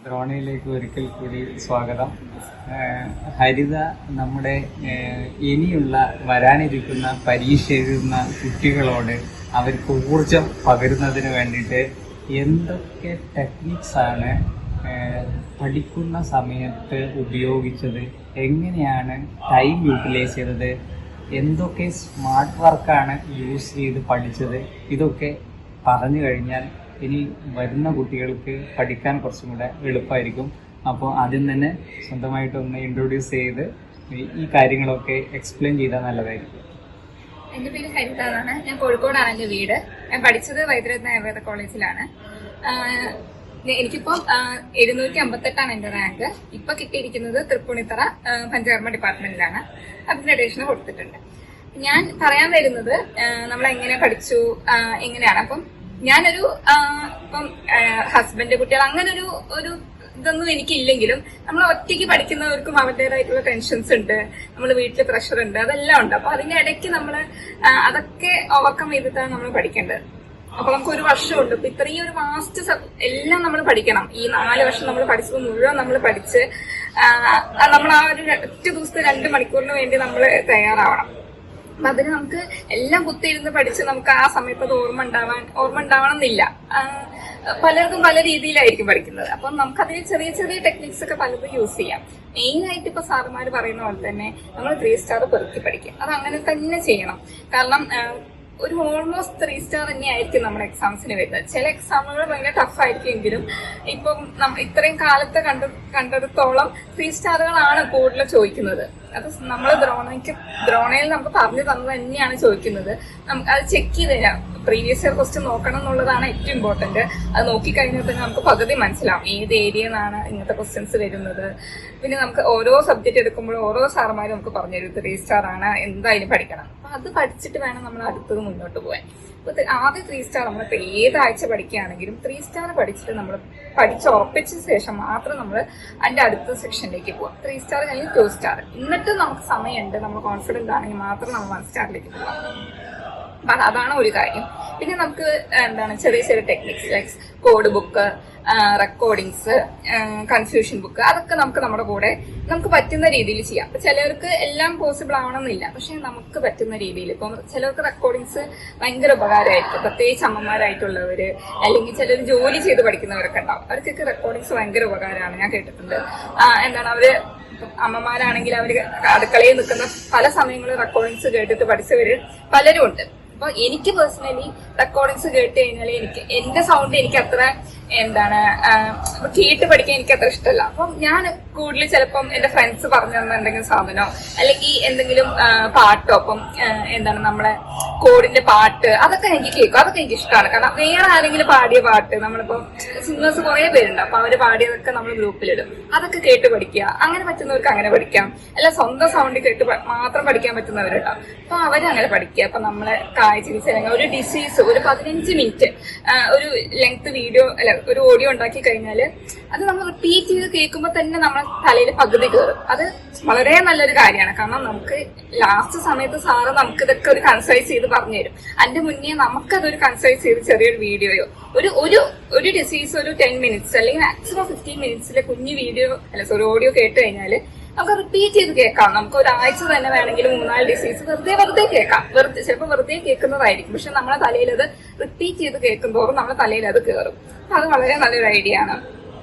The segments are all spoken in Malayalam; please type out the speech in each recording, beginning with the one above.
ദ്രോണയിലേക്ക് ഒരിക്കൽ കൂടി സ്വാഗതം. ഹരിത നമ്മുടെ ഇനിയുള്ള വരാനിരിക്കുന്ന പരീക്ഷ എഴുതുന്ന കുട്ടികളോട് അവർക്ക് ഊർജം പകരുന്നതിന് വേണ്ടിയിട്ട് എന്തൊക്കെ ടെക്നിക്സാണ് പഠിക്കുന്ന സമയത്ത് ഉപയോഗിച്ചത്, എങ്ങനെയാണ് ടൈം യൂട്ടിലൈസ് ചെയ്തത്, എന്തൊക്കെ സ്മാർട്ട് വർക്കാണ് യൂസ് ചെയ്ത് പഠിച്ചത്, ഇതൊക്കെ പറഞ്ഞു കഴിഞ്ഞാൽ ഇനി വരുന്ന കുട്ടികൾക്ക് പഠിക്കാൻ കുറച്ചും കൂടെ എളുപ്പമായിരിക്കും. അപ്പോൾ ആദ്യം തന്നെ സ്വന്തമായിട്ടൊന്ന് ഇൻട്രൊഡ്യൂസ് ചെയ്ത് ഈ കാര്യങ്ങളൊക്കെ എക്സ്പ്ലെയിൻ ചെയ്താൽ നല്ലതായിരിക്കും. എൻ്റെ പേര് ഹരിത എന്നാണ്. ഞാൻ കോഴിക്കോടാണ് എൻ്റെ വീട്. ഞാൻ പഠിച്ചത് വൈദ്യരത്ന ആയുർവേദ കോളേജിലാണ്. എനിക്കിപ്പം 758 എൻ്റെ റാങ്ക്. ഇപ്പൊ കിട്ടിയിരിക്കുന്നത് തൃപ്പൂണിത്തറ പഞ്ചകർമ്മ ഡിപ്പാർട്ട്മെന്റിലാണ്. അപ്ഗ്രഡേഷന് കൊടുത്തിട്ടുണ്ട്. ഞാൻ പറയാൻ വരുന്നത് നമ്മൾ എങ്ങനെ പഠിച്ചു, എങ്ങനെയാണ്. അപ്പം ഞാനൊരു ഇപ്പം ഹസ്ബൻഡ്, കുട്ടികൾ അങ്ങനെ ഒരു ഇതൊന്നും എനിക്കില്ലെങ്കിലും നമ്മൾ ഒറ്റയ്ക്ക് പഠിക്കുന്നവർക്കും അവരുടേതായിട്ടുള്ള ടെൻഷൻസ് ഉണ്ട്, നമ്മൾ വീട്ടിൽ പ്രഷർ ഉണ്ട്, അതെല്ലാം ഉണ്ട്. അപ്പൊ അതിന്റെ ഇടയ്ക്ക് നമ്മൾ അതൊക്കെ ഓവർകം ചെയ്തിട്ടാണ് നമ്മൾ പഠിക്കേണ്ടത്. അപ്പൊ നമുക്ക് ഒരു വർഷമുണ്ട്. അപ്പൊ ഇത്രയും ഒരു വാസ്റ്റ് എല്ലാം നമ്മൾ പഠിക്കണം. ഈ 4 വർഷം നമ്മൾ പഠിച്ചത് മുഴുവൻ നമ്മൾ പഠിച്ച് നമ്മൾ ആ ഒരു ഒറ്റ ദിവസത്തെ 2 മണിക്കൂറിന് വേണ്ടി നമ്മൾ തയ്യാറാവണം. അപ്പൊ അതിന് നമുക്ക് എല്ലാം കുത്തിയിരുന്ന് പഠിച്ച് നമുക്ക് ആ സമയത്ത് അത് ഓർമ്മ ഉണ്ടാവണം എന്നില്ല. പലർക്കും പല രീതിയിലായിരിക്കും പഠിക്കുന്നത്. അപ്പം നമുക്കതിന് ചെറിയ ചെറിയ ടെക്നിക്സ് ഒക്കെ പലതും യൂസ് ചെയ്യാം. മെയിൻ ആയിട്ട് ഇപ്പൊ സാറുമാര് പറയുന്ന പോലെ തന്നെ നമ്മൾ 3 സ്റ്റാർ പെറുക്കി പഠിക്കും. അത് അങ്ങനെ തന്നെ ചെയ്യണം. കാരണം ഒരു ഓൾമോസ്റ്റ് 3 സ്റ്റാർ തന്നെ ആയിരിക്കും നമ്മുടെ എക്സാംസിന് വരുന്നത്. ചില എക്സാമുകൾ ഭയങ്കര ടഫ് ആയിരിക്കുമെങ്കിലും ഇപ്പം ഇത്രയും കാലത്ത് കണ്ടെടുത്തോളം 3 സ്റ്റാറുകളാണ് കൂടുതൽ ചോദിക്കുന്നത്. അത് നമ്മൾ ദ്രോണയിൽ നമുക്ക് പറഞ്ഞു തന്നത് തന്നെയാണ് ചോദിക്കുന്നത്. നമുക്ക് അത് ചെക്ക് ചെയ്ത് തരാം. പ്രീവിയസ് ഇയർ ക്വസ്റ്റ്യൻ നോക്കണം എന്നുള്ളതാണ് ഏറ്റവും ഇമ്പോർട്ടന്റ്. അത് നോക്കിക്കഴിഞ്ഞാൽ തന്നെ നമുക്ക് പകുതി മനസ്സിലാവും ഏത് ഏരിയയിൽ നിന്നാണ് ഇങ്ങനത്തെ ക്വസ്റ്റ്യൻസ് വരുന്നത്. പിന്നെ നമുക്ക് ഓരോ സബ്ജക്ട് എടുക്കുമ്പോഴും ഓരോ സാറുമാരും നമുക്ക് പറഞ്ഞുതരും 3 സ്റ്റാർ ആണ്, എന്തായാലും പഠിക്കണം. അപ്പൊ അത് പഠിച്ചിട്ട് വേണം നമ്മൾ അടുത്തത് മുന്നോട്ട് പോകാൻ. അപ്പൊ ആദ്യം 3 സ്റ്റാർ നമ്മളിപ്പോ ഏതാഴ്ച പഠിക്കുകയാണെങ്കിലും 3 സ്റ്റാർ പഠിച്ചിട്ട് നമ്മൾ പഠിച്ചുറപ്പിച്ച ശേഷം മാത്രം നമ്മൾ അതിന്റെ അടുത്ത സെക്ഷനിലേക്ക് പോകാം. 3 സ്റ്റാർ കഴിഞ്ഞ് 2 സ്റ്റാർ. എന്നിട്ട് നമുക്ക് സമയമുണ്ട്, നമ്മൾ കോൺഫിഡന്റ് ആണെങ്കിൽ മാത്രം നമ്മൾ 1 സ്റ്റാറിലേക്ക് പോകാം. അപ്പൊ അതാണ് ഒരു കാര്യം. പിന്നെ നമുക്ക് ചെറിയ ചെറിയ techniques likes code book, recordings, confusion book, അതൊക്കെ നമുക്ക് നമ്മുടെ കൂടെ നമുക്ക് പറ്റുന്ന രീതിയിൽ ചെയ്യാം. അപ്പൊ ചിലർക്ക് എല്ലാം പോസിബിൾ ആവണമെന്നില്ല, പക്ഷെ നമുക്ക് പറ്റുന്ന രീതിയിൽ. ഇപ്പം ചിലർക്ക് റെക്കോർഡിങ്സ് ഭയങ്കര ഉപകാരമായിരിക്കും, പ്രത്യേകിച്ച് അമ്മമാരായിട്ടുള്ളവര് അല്ലെങ്കിൽ ചിലർ ജോലി ചെയ്ത് പഠിക്കുന്നവരൊക്കെ ഉണ്ടാവും. അവർക്കൊക്കെ റെക്കോർഡിങ്സ് ഭയങ്കര ഉപകാരമാണ്. ഞാൻ കേട്ടിട്ടുണ്ട്. അവര് അമ്മമാരാണെങ്കിൽ അവര് അടുക്കളയിൽ നിൽക്കുന്ന പല സമയങ്ങളിൽ റെക്കോർഡിങ്സ് കേട്ടിട്ട് പഠിച്ചവര് പലരും ഉണ്ട്. അപ്പൊ എനിക്ക് പേഴ്സണലി റെക്കോർഡിങ്സ് കേട്ട് കഴിഞ്ഞാൽ എന്റെ സൗണ്ട് എനിക്ക് അത്ര കേട്ട് പഠിക്കാൻ എനിക്ക് അത്ര ഇഷ്ടമല്ല. അപ്പം ഞാൻ കൂടുതൽ ചിലപ്പം എന്റെ ഫ്രണ്ട്സ് പറഞ്ഞു തന്ന എന്തെങ്കിലും സാധനമോ അല്ലെങ്കിൽ എന്തെങ്കിലും പാട്ടോ, അപ്പം നമ്മളെ കോഡിന്റെ പാട്ട്, അതൊക്കെ എനിക്ക് കേൾക്കും. അതൊക്കെ എനിക്ക് ഇഷ്ടമാണ്. കാരണം വേറെ ആരെങ്കിലും പാടിയ പാട്ട്, നമ്മളിപ്പം സിംഗേഴ്സ് കുറെ പേരുണ്ട്, അപ്പൊ അവര് പാടിയതൊക്കെ നമ്മൾ ഗ്രൂപ്പിലിടും. അതൊക്കെ കേട്ട് പഠിക്കുക. അങ്ങനെ പറ്റുന്നവർക്ക് അങ്ങനെ പഠിക്കാം. അല്ല സ്വന്തം സൗണ്ട് കേട്ട് മാത്രം പഠിക്കാൻ പറ്റുന്നവരുണ്ടാവും. അപ്പൊ അവരങ്ങനെ പഠിക്കുക. അപ്പൊ നമ്മളെ ചികിത്സ ഒരു ഡിസീസ് ഒരു 15 മിനിറ്റ് ഒരു ലെങ്ത് വീഡിയോ ഒരു ഓഡിയോ ഉണ്ടാക്കി കഴിഞ്ഞാല് അത് നമ്മൾ റിപ്പീറ്റ് ചെയ്ത് കേൾക്കുമ്പോൾ തന്നെ നമ്മളെ തലയിൽ പകുതി കയറും. അത് വളരെ നല്ലൊരു കാര്യമാണ്. കാരണം നമുക്ക് ലാസ്റ്റ് സമയത്ത് സാറ് നമുക്ക് ഇതൊക്കെ ഒരു കൺസൈസ് ചെയ്ത് പറഞ്ഞു തരും. അതിന്റെ മുന്നേ നമുക്കതൊരു കൺസൈസ് ചെയ്ത് ചെറിയൊരു വീഡിയോയോ ഒരു ഡിസീസ് ഒരു 10 മിനിറ്റ്സ് അല്ലെങ്കിൽ മാക്സിമം 15 മിനിറ്റ്സിലെ കുഞ്ഞു വീഡിയോ ഒരു ഓഡിയോ കേട്ട് കഴിഞ്ഞാല് നമുക്ക് റിപ്പീറ്റ് ചെയ്ത് കേൾക്കാം. നമുക്ക് ഒരാഴ്ച തന്നെ വേണമെങ്കിൽ 3-4 ഡിസീസ് വെറുതെ കേൾക്കാം. ചിലപ്പോൾ വെറുതെ കേൾക്കുന്നതായിരിക്കും, പക്ഷെ നമ്മളെ തലയിൽ അത് റിപ്പീറ്റ് ചെയ്ത് കേൾക്കുന്തോറും നമ്മളെ തലയിൽ അത് കയറും. അപ്പൊ അത് വളരെ നല്ലൊരു ഐഡിയ ആണ്.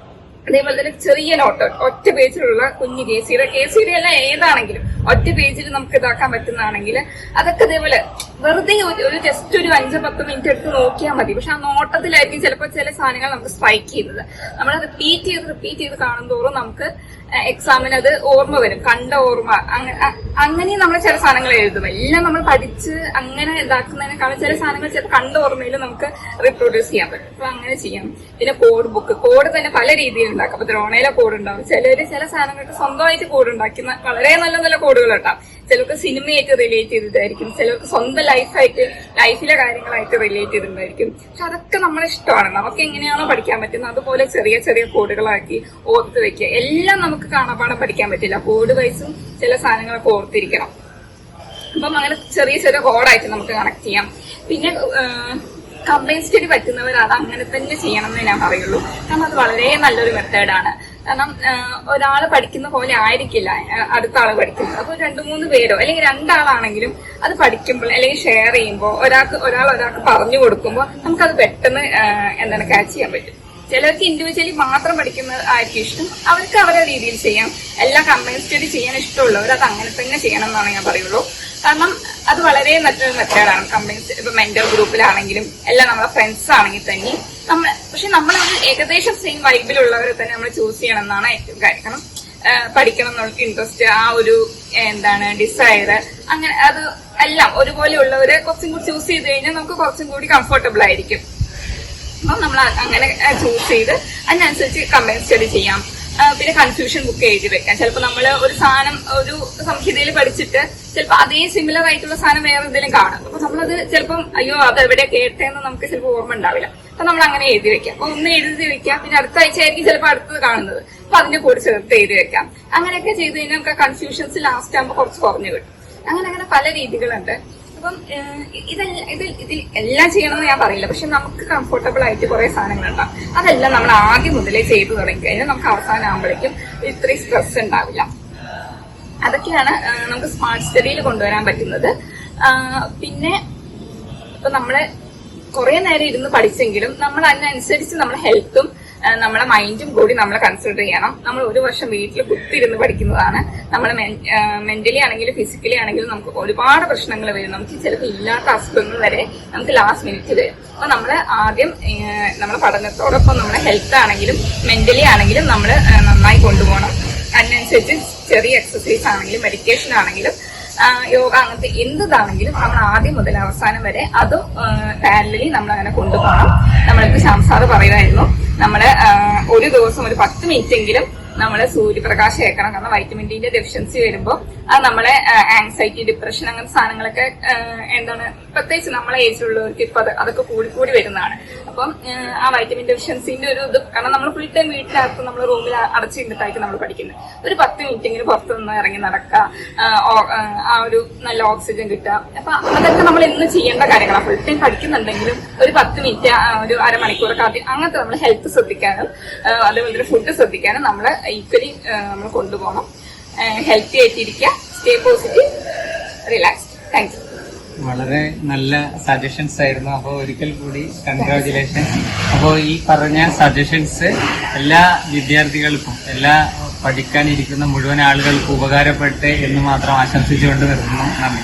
അതേപോലെ തന്നെ ചെറിയ നോട്ട്, ഒറ്റ പേജിലുള്ള കുഞ്ഞു കേസിയുടെ അല്ല ഏതാണെങ്കിലും ഒറ്റ പേജിൽ നമുക്ക് ഇതാക്കാൻ പറ്റുന്നതാണെങ്കിൽ അതൊക്കെ ഇതേപോലെ വെറുതെ ഒരു ജസ്റ്റ് ഒരു 5-10 മിനിറ്റ് എടുത്ത് നോക്കിയാൽ മതി. പക്ഷെ ആ നോട്ടത്തിലായിരിക്കും ചിലപ്പോൾ ചില സാധനങ്ങൾ നമുക്ക് സ്ട്രൈക്ക് ചെയ്യുന്നത്. നമ്മൾ റിപ്പീറ്റ് ചെയ്ത് കാണുന്തോറും നമുക്ക് എക്സാമിന് അത് ഓർമ്മ വരും, കണ്ട ഓർമ്മ. അങ്ങനെ നമ്മൾ ചില സാധനങ്ങൾ എഴുതും. എല്ലാം നമ്മൾ പഠിച്ച് അങ്ങനെ ഇതാക്കുന്നതിനേക്കാളും ചില സാധനങ്ങൾ ചിലപ്പോൾ കണ്ട ഓർമ്മയിൽ നമുക്ക് റീപ്രൊഡ്യൂസ് ചെയ്യാൻ പറ്റും. അപ്പൊ അങ്ങനെ ചെയ്യാം. പിന്നെ കോഡ് ബുക്ക്, കോഡ് തന്നെ പല രീതിയിൽ ഉണ്ടാക്കും. അപ്പൊ ദ്രോണയിലെ കോഡ് ഉണ്ടാവും. ചില സാധനങ്ങൾക്ക് സ്വന്തമായിട്ട് കോഡ് ഉണ്ടാക്കുന്ന വളരെ നല്ല നല്ല കോഡുകൾ ഉണ്ടാവും. ചിലർക്ക് സിനിമയായിട്ട് റിലേറ്റ് ചെയ്തിട്ടായിരിക്കും, ചിലർക്ക് സ്വന്തം ലൈഫിലെ കാര്യങ്ങളായിട്ട് റിലേറ്റ് ചെയ്തിട്ടുണ്ടായിരിക്കും. പക്ഷെ അതൊക്കെ നമ്മളെ ഇഷ്ടമാണ്. നമുക്ക് എങ്ങനെയാണോ പഠിക്കാൻ പറ്റുന്നത് അതുപോലെ ചെറിയ ചെറിയ കോഡുകളാക്കി ഓർത്ത് വെക്കുക. എല്ലാം നമുക്ക് കാണാപ്പാടം പഠിക്കാൻ പറ്റില്ല. കോഡ് വൈസും ചില സാധനങ്ങളൊക്കെ ഓർത്തിരിക്കണം. അപ്പം അങ്ങനെ ചെറിയ ചെറിയ കോഡായിട്ട് നമുക്ക് കണക്ട് ചെയ്യാം. പിന്നെ കമ്പൈൻ സ്റ്റഡി പറ്റുന്നവർ അത് അങ്ങനെ തന്നെ ചെയ്യണം എന്ന് ഞാൻ പറയുള്ളൂ. കാരണം അത് വളരെ നല്ലൊരു മെത്തേഡാണ്. കാരണം ഒരാൾ പഠിക്കുന്ന പോലെ ആയിരിക്കില്ല അടുത്ത ആള് പഠിക്കുന്നത്. അപ്പൊ 2-3 പേരോ അല്ലെങ്കിൽ 2 ആളാണെങ്കിലും അത് പഠിക്കുമ്പോൾ അല്ലെങ്കിൽ ഷെയർ ചെയ്യുമ്പോൾ ഒരാൾക്ക് പറഞ്ഞു കൊടുക്കുമ്പോൾ നമുക്കത് പെട്ടെന്ന് എന്താണ് ക്യാച്ച് ചെയ്യാൻ പറ്റും. ചിലർക്ക് ഇൻഡിവിജ്വലി മാത്രം പഠിക്കുന്നത് ആയിരിക്കും ഇഷ്ടം, അവർക്ക് അവരുടെ രീതിയിൽ ചെയ്യാം. എല്ലാ കമ്പൈൻ സ്റ്റഡി ചെയ്യാൻ ഇഷ്ടമുള്ളവർ അത് അങ്ങനെ തന്നെ ചെയ്യണം എന്നാണ് ഞാൻ പറയുള്ളൂ. കാരണം അത് വളരെ നല്ലൊരു മെത്തേഡാണ്. കമ്പൈൻ ഇപ്പൊ മെന്റർ ഗ്രൂപ്പിലാണെങ്കിലും എല്ലാം നമ്മളെ ഫ്രണ്ട്സ് ആണെങ്കിൽ തന്നെ പക്ഷെ നമ്മൾ ഏകദേശം സെയിം വൈബിലുള്ളവരെ തന്നെ നമ്മൾ ചൂസ് ചെയ്യണം എന്നാണ് ഏറ്റവും കാര്യം. കാരണം പഠിക്കണം എന്നുള്ള ഇൻട്രസ്റ്റ്, ആ ഒരു ഡിസയർ, അങ്ങനെ അത് എല്ലാം ഒരുപോലെ ഉള്ളവരെ കുറച്ചും കൂടി ചൂസ് ചെയ്ത് കഴിഞ്ഞാൽ നമുക്ക് കുറച്ചും കൂടി കംഫർട്ടബിൾ ആയിരിക്കും. അപ്പം നമ്മൾ അങ്ങനെ ചൂസ് ചെയ്ത് അതിനനുസരിച്ച് കമ്പൈൻ സ്റ്റഡി ചെയ്യാം. പിന്നെ കൺഫ്യൂഷൻ ബുക്ക് എഴുതി വെക്കാം. ചിലപ്പോൾ നമ്മൾ ഒരു സാധനം ഒരു സംഹിതയിൽ പഠിച്ചിട്ട് ചിലപ്പോൾ അതേ സിമിലർ ആയിട്ടുള്ള സാധനം വേറെ എന്തെങ്കിലും കാണും. അപ്പൊ നമ്മളത് ചിലപ്പം അയ്യോ അത് എവിടെ കേട്ടേന്ന് നമുക്ക് ചിലപ്പോൾ ഓർമ്മ ഉണ്ടാവില്ല. അപ്പൊ നമ്മൾ അങ്ങനെ എഴുതി വെക്കാം. അപ്പൊ ഒന്ന് എഴുതി വെക്കാം, പിന്നെ അടുത്ത ആഴ്ച ആയിരിക്കും ചിലപ്പോൾ അടുത്തത് കാണുന്നത്. അപ്പൊ അതിന്റെ കൂടെ ചേർത്ത് എഴുതി വെക്കാം. അങ്ങനെയൊക്കെ ചെയ്ത് കഴിഞ്ഞാൽ നമുക്ക് കൺഫ്യൂഷൻസ് ലാസ്റ്റ് ആകുമ്പോൾ കുറച്ച് കുറഞ്ഞു കിട്ടും. അങ്ങനെ പല രീതികളുണ്ട്. അപ്പം ഇതിൽ എല്ലാം ചെയ്യണമെന്ന് ഞാൻ പറയില്ല, പക്ഷെ നമുക്ക് കംഫർട്ടബിൾ ആയിട്ട് കുറെ സാധനങ്ങളുണ്ടാവും. അതെല്ലാം നമ്മൾ ആദ്യം മുതലേ ചെയ്തു തുടങ്ങി കഴിഞ്ഞാൽ നമുക്ക് അവസാനം ആകുമ്പോഴേക്കും ഇത്രയും സ്ട്രെസ് ഉണ്ടാവില്ല. അതൊക്കെയാണ് നമുക്ക് സ്മാർട്ട് സ്റ്റഡിയിൽ കൊണ്ടുവരാൻ പറ്റുന്നത്. പിന്നെ ഇപ്പൊ നമ്മള് കുറെ നേരം ഇരുന്ന് പഠിച്ചെങ്കിലും നമ്മൾ അതിനനുസരിച്ച് നമ്മുടെ ഹെൽത്തും നമ്മളെ മൈൻഡും കൂടി നമ്മൾ കൺസിഡർ ചെയ്യണം. നമ്മൾ 1 വർഷം വീട്ടിൽ കുത്തിരുന്ന് പഠിക്കുന്നതാണ്. നമ്മൾ മെന്റലി ആണെങ്കിലും ഫിസിക്കലി ആണെങ്കിലും നമുക്ക് ഒരുപാട് പ്രശ്നങ്ങൾ വരും. നമുക്ക് ചിലപ്പോൾ ഇല്ലാത്ത അസുഖങ്ങൾ വരെ നമുക്ക് ലാസ്റ്റ് മിനിറ്റ് വരും. അപ്പൊ നമ്മൾ ആദ്യം നമ്മുടെ പഠനത്തോടൊപ്പം നമ്മുടെ ഹെൽത്ത് ആണെങ്കിലും മെന്റലി ആണെങ്കിലും നമ്മൾ നന്നായി കൊണ്ടുപോകണം. അതിനനുസരിച്ച് ചെറിയ എക്സസൈസ് ആണെങ്കിലും മെഡിറ്റേഷൻ ആണെങ്കിലും യോഗ അങ്ങനത്തെ എന്താണെങ്കിലും നമ്മൾ ആദ്യം മുതൽ അവസാനം വരെ അതും പാരലലി നമ്മൾ അങ്ങനെ കൊണ്ടുപോകണം. നമ്മളിപ്പോ ശംസാദ് പറയുമായിരുന്നു, നമ്മള് ഒരു ദിവസം ഒരു 10 മിനിറ്റെങ്കിലും നമ്മള് സൂര്യപ്രകാശം ഏക്കണം. കാരണം വൈറ്റമിൻ ഡിന്റെ ഡെഫിഷ്യൻസി വരുമ്പോൾ അത് നമ്മളെ ആങ്സൈറ്റി, ഡിപ്രഷൻ അങ്ങനത്തെ സാധനങ്ങളൊക്കെ പ്രത്യേകിച്ച് നമ്മളെ ഏജിലുള്ളവർക്ക് ഇപ്പൊ അതൊക്കെ കൂടി വരുന്നതാണ്. അപ്പം ആ വൈറ്റമിൻ ഡെഫിഷ്യൻസിന്റെ ഒരു ഇത്, കാരണം നമ്മൾ ഫുൾ ടൈം വീട്ടിനകത്ത് നമ്മൾ റൂമിൽ അടച്ചിരുന്നിട്ടായിരിക്കും നമ്മൾ പഠിക്കുന്നത്. ഒരു 10 മിനിറ്റെങ്കിലും പുറത്തു നിന്ന് ഇറങ്ങി നടക്കുക, ആ ഒരു നല്ല ഓക്സിജൻ കിട്ടുക. അപ്പൊ അതൊക്കെ നമ്മൾ ഇന്ന് ചെയ്യേണ്ട കാര്യങ്ങളാണ്. ഫുൾ ടൈം പഠിക്കുന്നുണ്ടെങ്കിലും ഒരു 10 മിനിറ്റ്, ഒരു അരമണിക്കൂറൊക്കെ ആദ്യം അങ്ങനത്തെ നമ്മൾ ഹെൽത്ത് ശ്രദ്ധിക്കാനും അതേപോലെ ഫുഡ് ശ്രദ്ധിക്കാനും നമ്മൾ ഈക്വലി നമ്മൾ കൊണ്ടുപോകണം. ഹെൽത്തി ആയിട്ടിരിക്കുക, stay positive, relaxed. Thank you. വളരെ നല്ല സജഷൻസ് ആയിരുന്നു. അപ്പോൾ ഒരിക്കൽ കൂടി കൺഗ്രാജുലേഷൻ. അപ്പോൾ ഈ പറഞ്ഞ സജഷൻസ് എല്ലാ വിദ്യാർത്ഥികൾക്കും, എല്ലാ പഠിക്കാനിരിക്കുന്ന മുഴുവൻ ആളുകൾക്കും ഉപകാരപ്പെട്ട് എന്ന് മാത്രം ആശംസിച്ചുകൊണ്ട് നിർത്തുന്നു. നന്ദി.